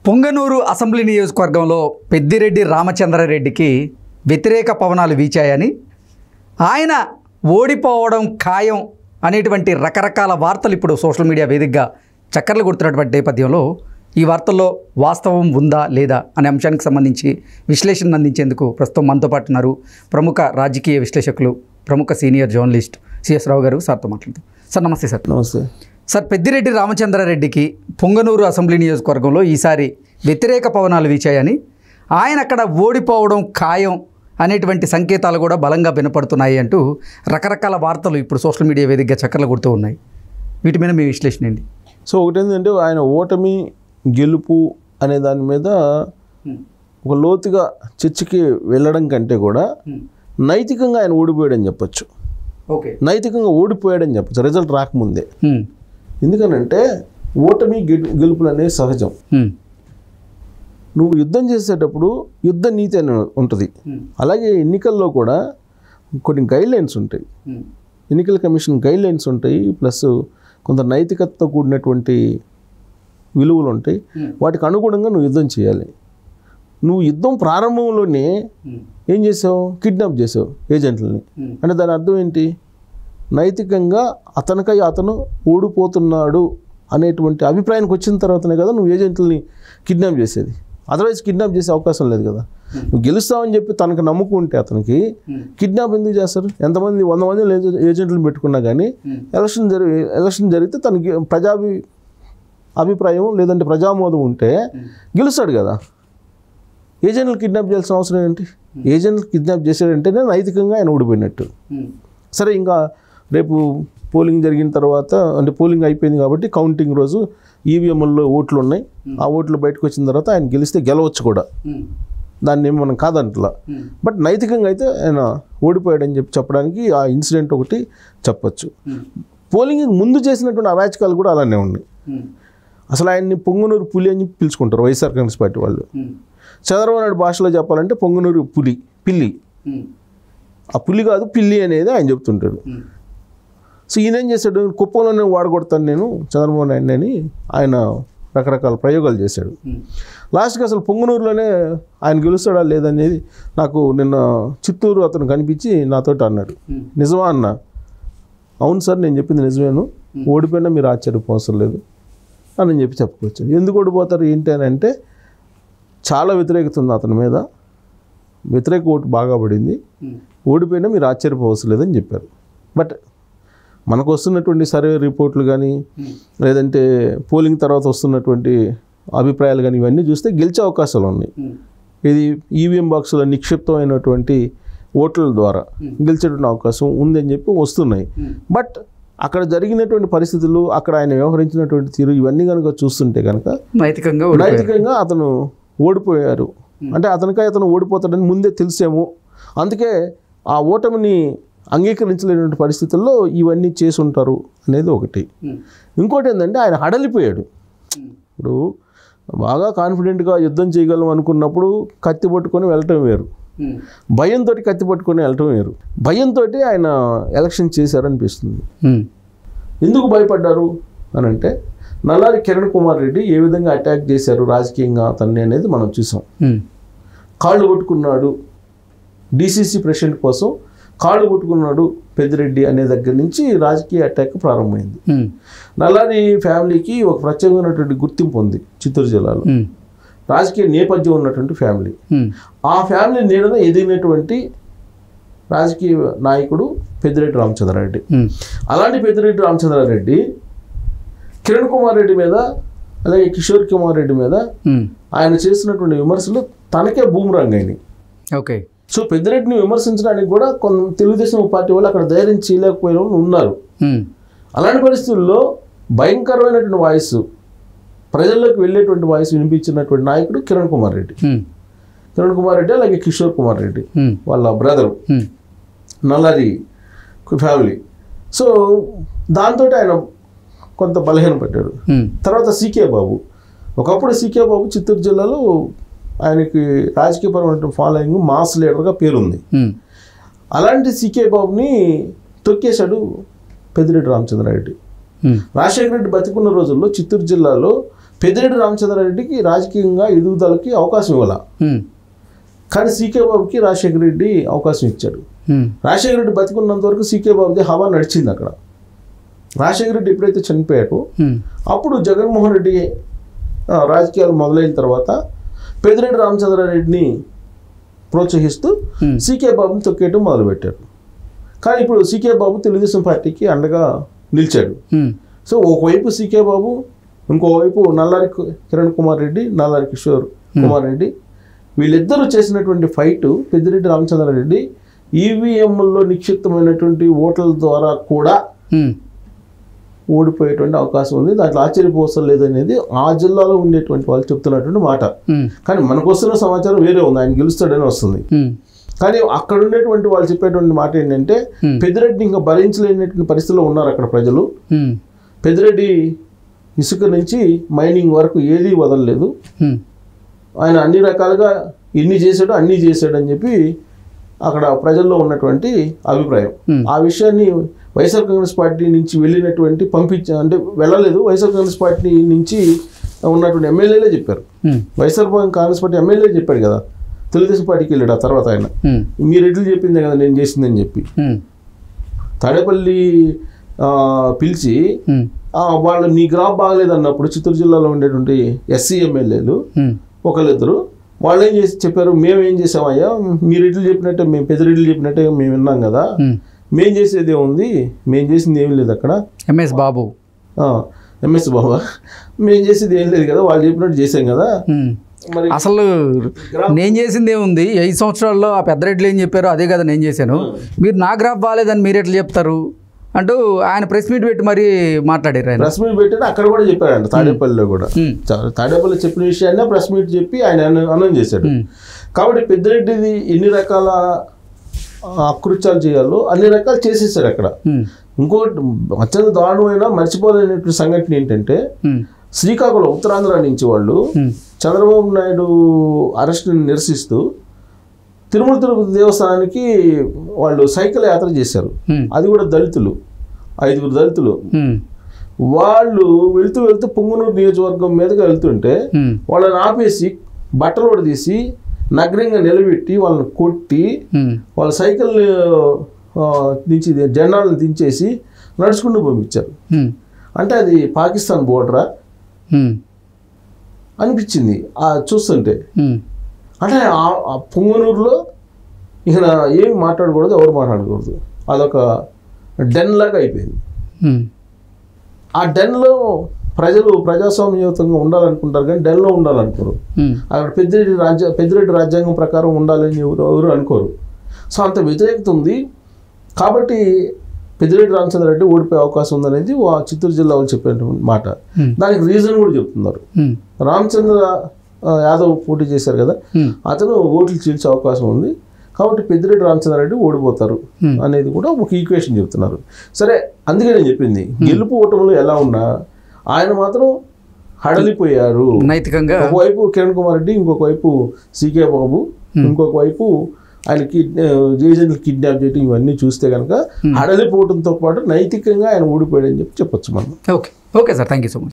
Punganur assembly నియోజకవర్గంలో పెద్దిరెడ్డి రామచంద్రారెడ్డికి వ్యతిరేక పవనాలు వీచాయని, ఆయన ఓడిపోవడం ఖాయం అనేటువంటి రకరకాల వార్తలు ఇప్పుడు సోషల్ మీడియా వేదికగా చక్కర్లు కొడుతున్నటువంటి నేపథ్యంలో ఈ వార్తల్లో వాస్తవం ఉందా లేదా అనే అంశానికి సంబంధించి విశ్లేషణ అందించేందుకు ప్రస్తుతం మనతో పాటు ఉన్నారు ప్రముఖ రాజకీయ విశ్లేషకులు, ప్రముఖ సీనియర్ జర్నలిస్ట్ సిఎస్ రావు గారు. సార్తో మాట్లాడుతాం. సార్ నమస్తే. సార్ నమస్తే. సార్, పెద్దిరెడ్డి రామచంద్రారెడ్డికి పొంగనూరు అసెంబ్లీ నియోజకవర్గంలో ఈసారి వ్యతిరేక పవనాలు వీచాయని, ఆయన అక్కడ ఓడిపోవడం ఖాయం అనేటువంటి సంకేతాలు కూడా బలంగా వినపడుతున్నాయి అంటూ రకరకాల వార్తలు ఇప్పుడు సోషల్ మీడియా వేదికగా చక్కర్లు కొడుతూ ఉన్నాయి. వీటి మీద మీ విశ్లేషణ ఏంటి? సో ఒకటి ఏంటంటే, ఆయన ఓటమి గెలుపు అనే దాని మీద ఒక లోతుగా చర్చకి వెళ్ళడం కంటే కూడా నైతికంగా ఆయన ఓడిపోయాడని చెప్పచ్చు. ఓకే, నైతికంగా ఓడిపోయాడని చెప్పచ్చు రిజల్ట్ రాకముందే. ఎందుకనంటే ఓటమి గెలుపులు అనేవి సహజం. నువ్వు యుద్ధం చేసేటప్పుడు యుద్ధ నీతి అని ఉంటుంది. అలాగే ఎన్నికల్లో కూడా కొన్ని గైడ్లైన్స్ ఉంటాయి, ఎన్నికల కమిషన్ గైడ్లైన్స్ ఉంటాయి, ప్లస్ కొంత నైతికతతో కూడినటువంటి విలువలు ఉంటాయి. వాటికి అనుగుణంగా నువ్వు యుద్ధం చేయాలి. నువ్వు యుద్ధం ప్రారంభంలోనే ఏం చేసావు? కిడ్నాప్ చేసావు ఏజెంట్లని. అంటే దాని అర్థం ఏంటి? నైతికంగా అతను ఓడిపోతున్నాడు అనేటువంటి అభిప్రాయానికి వచ్చిన తర్వాతనే కదా నువ్వు ఏజెంట్లని కిడ్నాప్ చేసేది. అదర్వైజ్ కిడ్నాప్ చేసే అవకాశం లేదు కదా. నువ్వు గెలుస్తావని చెప్పి తనకు నమ్ముకుంటే అతనికి కిడ్నాప్ ఎందుకు చేస్తారు? ఎంతమంది 100 మంది ఏజెంట్లను పెట్టుకున్నా కానీ ఎలక్షన్ జరిగితే తనకి అభిప్రాయం లేదంటే ప్రజామోదం ఉంటే గెలుస్తాడు కదా. ఏజెంట్లు కిడ్నాప్ చేయాల్సిన అవసరం ఏంటి? ఏజెంట్లు కిడ్నాప్ చేసాడంటేనే నైతికంగా ఆయన ఓడిపోయినట్టు. సరే, ఇంకా రేపు పోలింగ్ జరిగిన తర్వాత, అంటే పోలింగ్ అయిపోయింది కాబట్టి కౌంటింగ్ రోజు ఈవీఎంల్లో ఓట్లు ఉన్నాయి. ఆ ఓట్లు బయటకు వచ్చిన తర్వాత ఆయన గెలిస్తే గెలవచ్చు కూడా, దాన్ని ఏమి మనం కాదంటలా. బట్ నైతికంగా అయితే ఆయన ఓడిపోయాడని చెప్పడానికి ఆ ఇన్సిడెంట్ ఒకటి చెప్పచ్చు. పోలింగ్ ముందు చేసినటువంటి అరాచకాలు కూడా అలానే ఉన్నాయి. అసలు ఆయన్ని పొంగనూరు పులి అని పిలుచుకుంటారు వైఎస్ఆర్ కాంగ్రెస్ పార్టీ వాళ్ళు. చంద్రబాబు నాయుడు భాషలో చెప్పాలంటే పొంగనూరు పిల్లి. ఆ పులి కాదు, పిల్లి అనేది ఆయన చెప్తుంటాడు. సో ఈయన ఏం చేశాడు? కుప్పంలోనే వాడగొడతాను నేను చంద్రబాబు నాయుడు అని ఆయన రకరకాల ప్రయోగాలు చేశాడు. లాస్ట్కి అసలు పొంగనూరులోనే ఆయన గెలుస్తాడా లేదనేది నాకు నిన్న చిత్తూరు అతను కనిపించి నాతోటి అన్నాడు. నిజమా అన్న? అవును సార్, నేను చెప్పింది నిజమేను, ఓడిపోయినా మీరు ఆశ్చర్యపోవసరం లేదు అని చెప్పుకోవచ్చు. ఎందుకు ఓడిపోతారు ఏంటి అని అంటే, చాలా వ్యతిరేకత ఉంది అతని మీద, వ్యతిరేక ఓటు బాగా పడింది, ఓడిపోయినా మీరు ఆశ్చర్యపోవసరం లేదని చెప్పారు. బట్ మనకు వస్తున్నటువంటి సర్వే రిపోర్ట్లు కానీ లేదంటే పోలింగ్ తర్వాత వస్తున్నటువంటి అభిప్రాయాలు కానీ ఇవన్నీ చూస్తే గెలిచే అవకాశాలు ఉన్నాయి. ఇది ఈవీఎం బాక్సులో నిక్షిప్తమైనటువంటి ఓట్ల ద్వారా గెలిచేటువంటి అవకాశం ఉందని చెప్పి వస్తున్నాయి. బట్ అక్కడ జరిగినటువంటి పరిస్థితులు, అక్కడ ఆయన వ్యవహరించినటువంటి తీరు, ఇవన్నీ కనుక చూస్తుంటే కనుక నైతికంగా అతను ఓడిపోయారు. అంటే అతను ఓడిపోతాడని ముందే తెలిసేమో, అందుకే ఆ ఓటమిని అంగీకరించలేనటువంటి పరిస్థితుల్లో ఇవన్నీ చేసి ఉంటారు అనేది ఒకటి. ఇంకోటి ఏంటంటే, ఆయన హడలిపోయాడు. ఇప్పుడు బాగా కాన్ఫిడెంట్గా యుద్ధం చేయగలం అనుకున్నప్పుడు కత్తి పట్టుకొని వెళ్ళటం వేరు, భయంతో కత్తి పట్టుకొని వెళ్ళటం వేరు. భయంతో ఆయన ఎలక్షన్ చేశారనిపిస్తుంది. ఎందుకు భయపడ్డారు అని అంటే, నల్లారి కిరణ్ కుమార్ రెడ్డి ఏ విధంగా అటాక్ చేశారు రాజకీయంగా అతన్ని అనేది మనం చూసాం. కాళ్ళు కొట్టుకున్నాడు, డిసిసి ప్రెసిడెంట్ కోసం కాళ్ళు కొట్టుకున్నాడు పెద్దిరెడ్డి అనే దగ్గర నుంచి రాజకీయ అటాక్ ప్రారంభమైంది. నల్లారి ఫ్యామిలీకి ఒక ప్రత్యేకమైనటువంటి గుర్తింపు ఉంది చిత్తూరు జిల్లాలో, రాజకీయ నేపథ్యం ఉన్నటువంటి ఫ్యామిలీ. ఆ ఫ్యామిలీ నీడన ఎదిగినటువంటి రాజకీయ నాయకుడు పెద్దిరెడ్డి రామచంద్రారెడ్డి. అలాంటి పెద్దిరెడ్డి రామచంద్రారెడ్డి కిరణ్ కుమార్ రెడ్డి మీద, అలాగే కిషోర్ కుమార్ రెడ్డి మీద ఆయన చేస్తున్నటువంటి విమర్శలు తనకే బూమరాంగ్ అయినాయి. ఓకే. సో పెద్దిరెడ్డిని విమర్శించడానికి కూడా కొంత తెలుగుదేశం పార్టీ వాళ్ళు అక్కడ ధైర్యం చేయలేకపోయిన వాళ్ళు ఉన్నారు. అలాంటి పరిస్థితుల్లో భయంకరమైనటువంటి వాయిస్, ప్రజల్లోకి వెళ్ళేటువంటి వాయిస్ వినిపించినటువంటి నాయకుడు కిరణ్ కుమార్ రెడ్డి. కిరణ్ కుమార్ రెడ్డి అలాగే కిషోర్ కుమార్ రెడ్డి వాళ్ళ బ్రదరు, నల్లారి ఫ్యామిలీ. సో దాంతో ఆయన కొంత బలహీనపడ్డాడు. తర్వాత సీకే బాబు, ఒకప్పుడు సీకే బాబు చిత్తూరు జిల్లాలో ఆయనకి రాజకీయపరమైన ఫాలోయింగ్, మాస్ లీడర్గా పేరుంది. అలాంటి సీకే బాబుని తొక్కేశాడు పెద్దిరెడ్డి రామచంద్రారెడ్డి. రాజశేఖర రెడ్డి బతికున్న రోజుల్లో చిత్తూరు జిల్లాలో పెద్దిరెడ్డి రామచంద్రారెడ్డికి రాజకీయంగా ఎదుగుదలకి అవకాశం ఇవ్వాల. కానీ సీకే బాబుకి రాజశేఖర రెడ్డి అవకాశం ఇచ్చాడు. రాజశేఖర రెడ్డి బతికున్నంత వరకు సీకే బాబుది హవా నడిచింది అక్కడ. రాజశేఖర రెడ్డి ఎప్పుడైతే చనిపోయాడో అప్పుడు జగన్మోహన్ రెడ్డి రాజకీయాలు మొదలైన తర్వాత పెద్దిరెడ్డి రామచంద్రారెడ్డిని ప్రోత్సహిస్తూ సీకే బాబుని తొక్కేయటం మొదలుపెట్టారు. కానీ ఇప్పుడు సీకే బాబు తెలుగుదేశం పార్టీకి అండగా నిలిచాడు. సో ఒకవైపు సీకే బాబు, ఇంకోవైపు నల్లారి కిరణ్ కుమార్ రెడ్డి, నల్లారి కిషోర్ కుమార్ రెడ్డి, వీళ్ళిద్దరూ చేసినటువంటి ఫైటు పెద్దిరెడ్డి రామచంద్రారెడ్డి ఈవీఎంలో నిక్షిప్తమైనటువంటి ఓట్ల ద్వారా కూడా ఓడిపోయేటువంటి అవకాశం ఉంది. దాంట్లో ఆశ్చర్యపోవసం లేదనేది ఆ జిల్లాలో ఉండేటువంటి వాళ్ళు చెప్తున్నటువంటి మాట. కానీ మనకు వస్తున్న సమాచారం వేరే ఉంది, ఆయన గెలుస్తాడని వస్తుంది. కానీ అక్కడ ఉండేటువంటి వాళ్ళు చెప్పేటువంటి మాట ఏంటంటే పెద్దిరెడ్డిని ఇంకా భరించలేనటువంటి పరిస్థితిలో ఉన్నారు అక్కడ ప్రజలు. పెద్దిరెడ్డి ఇసుక నుంచి మైనింగ్ వరకు ఏదీ వదలలేదు, ఆయన అన్ని రకాలుగా ఎన్ని చేశాడో అన్నీ చేశాడు అని చెప్పి అక్కడ ప్రజల్లో ఉన్నటువంటి అభిప్రాయం. ఆ విషయాన్ని వైఎస్ఆర్ కాంగ్రెస్ పార్టీ నుంచి వెళ్ళినటువంటి అంటే వెళ్ళలేదు, వైఎస్ఆర్ కాంగ్రెస్ పార్టీ నుంచి ఉన్నటువంటి ఎమ్మెల్యేలే చెప్పారు. వైఎస్ఆర్ కాంగ్రెస్ పార్టీ ఎమ్మెల్యే చెప్పాడు కదా, తెలుగుదేశం పార్టీకి వెళ్ళాడు ఆ తర్వాత ఆయన, మీరు ఎట్లు చెప్పిందే కదా నేను చేసిందని చెప్పి. తాడేపల్లి పిలిచి వాళ్ళు నీ గ్రాఫ్ బాగలేదు అన్నప్పుడు చిత్తూరు జిల్లాలో ఉండేటువంటి ఎస్సీ ఎమ్మెల్యేలు ఒకళ్ళిద్దరు వాళ్ళు ఏం చేసి చెప్పారు, మేము ఏం చేసామయ్యా, మీరు ఎట్లు చెప్పినట్టే మేము పెద్దరెడ్లు చెప్పినట్టే మేము విన్నాం కదా, మేం చేసేది ఏముంది, మేము చేసింది ఏం లేదు అక్కడ. ఎంఎస్ బాబు మేము చేసేది ఏం లేదు కదా, వాళ్ళు చెప్పినట్టు చేసాం కదా. మరి అసలు నేను చేసింది ఏముంది, 5 సంవత్సరాల్లో ఆ పెద్దరెడ్లు ఏం చెప్పారో అదే కదా నేను చేశాను, మీరు నా గ్రాఫ్ బాగాలేదని మీరు ఎట్లా చెప్తారు అంటూ ఆయన ప్రెస్ మీట్ పెట్టి మరీ మాట్లాడారు. ఆయన ప్రెస్ మీట్ పెట్టి అక్కడ కూడా చెప్పాడంట, తాడేపల్లిలో కూడా. తాడేపల్లి చెప్పిన విషయాన్ని ప్రెస్ మీట్ చెప్పి ఆయన అనౌన్స్ చేశాడు. కాబట్టి పెద్దిరెడ్డిది ఎన్ని రకాల అకృత్యాలు చేయాలో అన్ని రకాలు చేసేసాడు అక్కడ. ఇంకోటి అత్యంత దారుణమైన మర్చిపోలేనటువంటి సంఘటన ఏంటంటే శ్రీకాకుళం ఉత్తరాంధ్ర నుంచి వాళ్ళు చంద్రబాబు నాయుడు అరెస్ట్ని నిరసిస్తూ తిరుమల తిరుపతి దేవస్థానానికి వాళ్ళు సైకిల్ యాత్ర చేశారు. అది కూడా దళితులు, 5 దళితులు. వాళ్ళు వెళ్తూ వెళ్తూ పొంగునూరు నియోజకవర్గం మీదకి వెళ్తుంటే వాళ్ళని ఆపేసి బట్టలు కూడా తీసి నగ్నంగా నిలబెట్టి వాళ్ళని కొట్టి వాళ్ళ సైకిల్ దించి జెండాలను దించేసి నడుచుకుంటూ పంపించారు. అంటే అది పాకిస్తాన్ బోర్డరా అనిపించింది చూస్తుంటే. అంటే ఆ పొంగనూరులో ఇక ఏమి మాట్లాడకూడదు, ఎవరు మాట్లాడకూడదు, అదొక డెన్ లాగా అయిపోయింది. ఆ డెన్లో ప్రజలు ప్రజాస్వామ్యయుతంగా ఉండాలనుకుంటారు కానీ డెన్లో ఉండాలనుకోరు. అక్కడ పెద్దిరెడ్డి రాజ్యాంగం ప్రకారం ఉండాలని ఎవరు అనుకోరు. సో అంత వ్యతిరేకత ఉంది. కాబట్టి పెద్దిరెడ్డి రామచంద్రారెడ్డి ఓడిపోయే అవకాశం ఉందనేది చిత్తూరు జిల్లా వాళ్ళు చెప్పిన మాట. దానికి రీజన్ కూడా చెప్తున్నారు. రామచంద్ర యాదవ్ పోటీ చేశారు కదా, అతను ఓట్లు చీల్చే అవకాశం ఉంది, కాబట్టి పెద్దిరెడ్డి రామచంద్రారెడ్డి ఓడిపోతారు అనేది కూడా ఒక ఈక్వేషన్ చెప్తున్నారు. సరే, అందుకే నేను చెప్పింది గెలుపు ఓటములు ఎలా ఉన్నా ఆయన మాత్రం హడలిపోయారు నైతికంగా. ఒకవైపు కిరణ్ కుమార్ రెడ్డి, ఇంకొక వైపు సీకే బాబు, ఇంకొక వైపు ఆయన ఏజెంట్లు కిడ్నాప్ చేయడం, ఇవన్నీ చూస్తే కనుక హడలిపోవడంతో పాటు నైతికంగా ఆయన ఓడిపోయాడని చెప్పొచ్చు మనం. Okay sir, thank you so much.